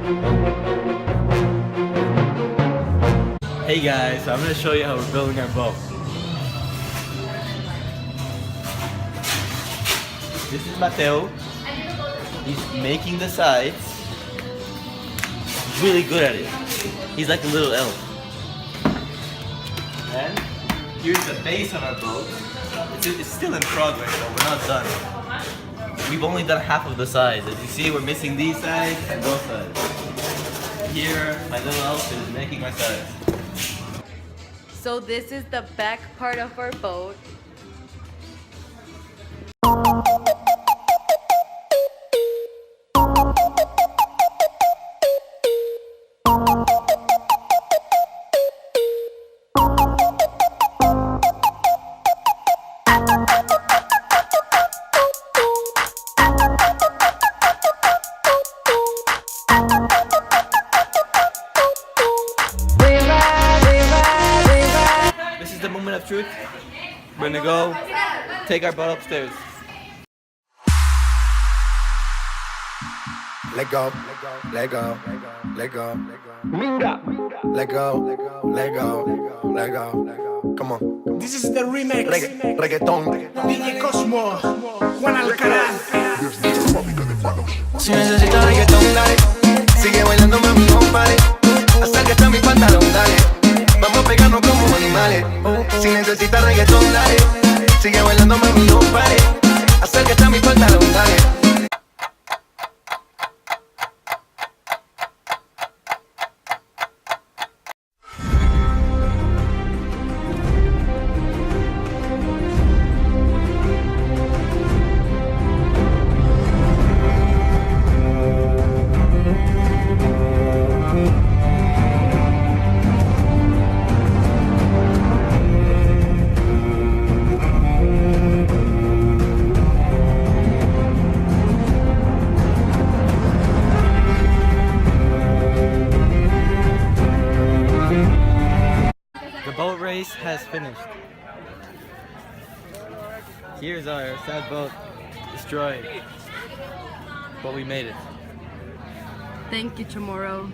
Hey guys, so I'm going to show you how we're building our boat. This is Mateo. He's making the sides. He's really good at it. He's like a little elf. And here's the base on our boat. It's still in progress, but we're not done. We've only done half of the sides. As you see, we're missing these sides and those sides. Here, my little elf is making my sides. So this is the back part of our boat. This is the moment of truth. We're gonna go take our boat upstairs. Let go, let go, let go. Let go, let go, let go. Come on. This is the remix. Reggaeton. DJ Cosmo, Juan Alcaraz. Si necesitas reggaeton, dale. Sigue bailando, mami, no pare. Acércate a mi pantalón, dale. Vamos a pegarnos como animales. Si necesitas reggaeton, dale. Sigue bailando, mami, no pare. Acércate a mi pantalón, dale. The boat race has finished. Here's our sad boat destroyed. But we made it. Thank you, Chamorro.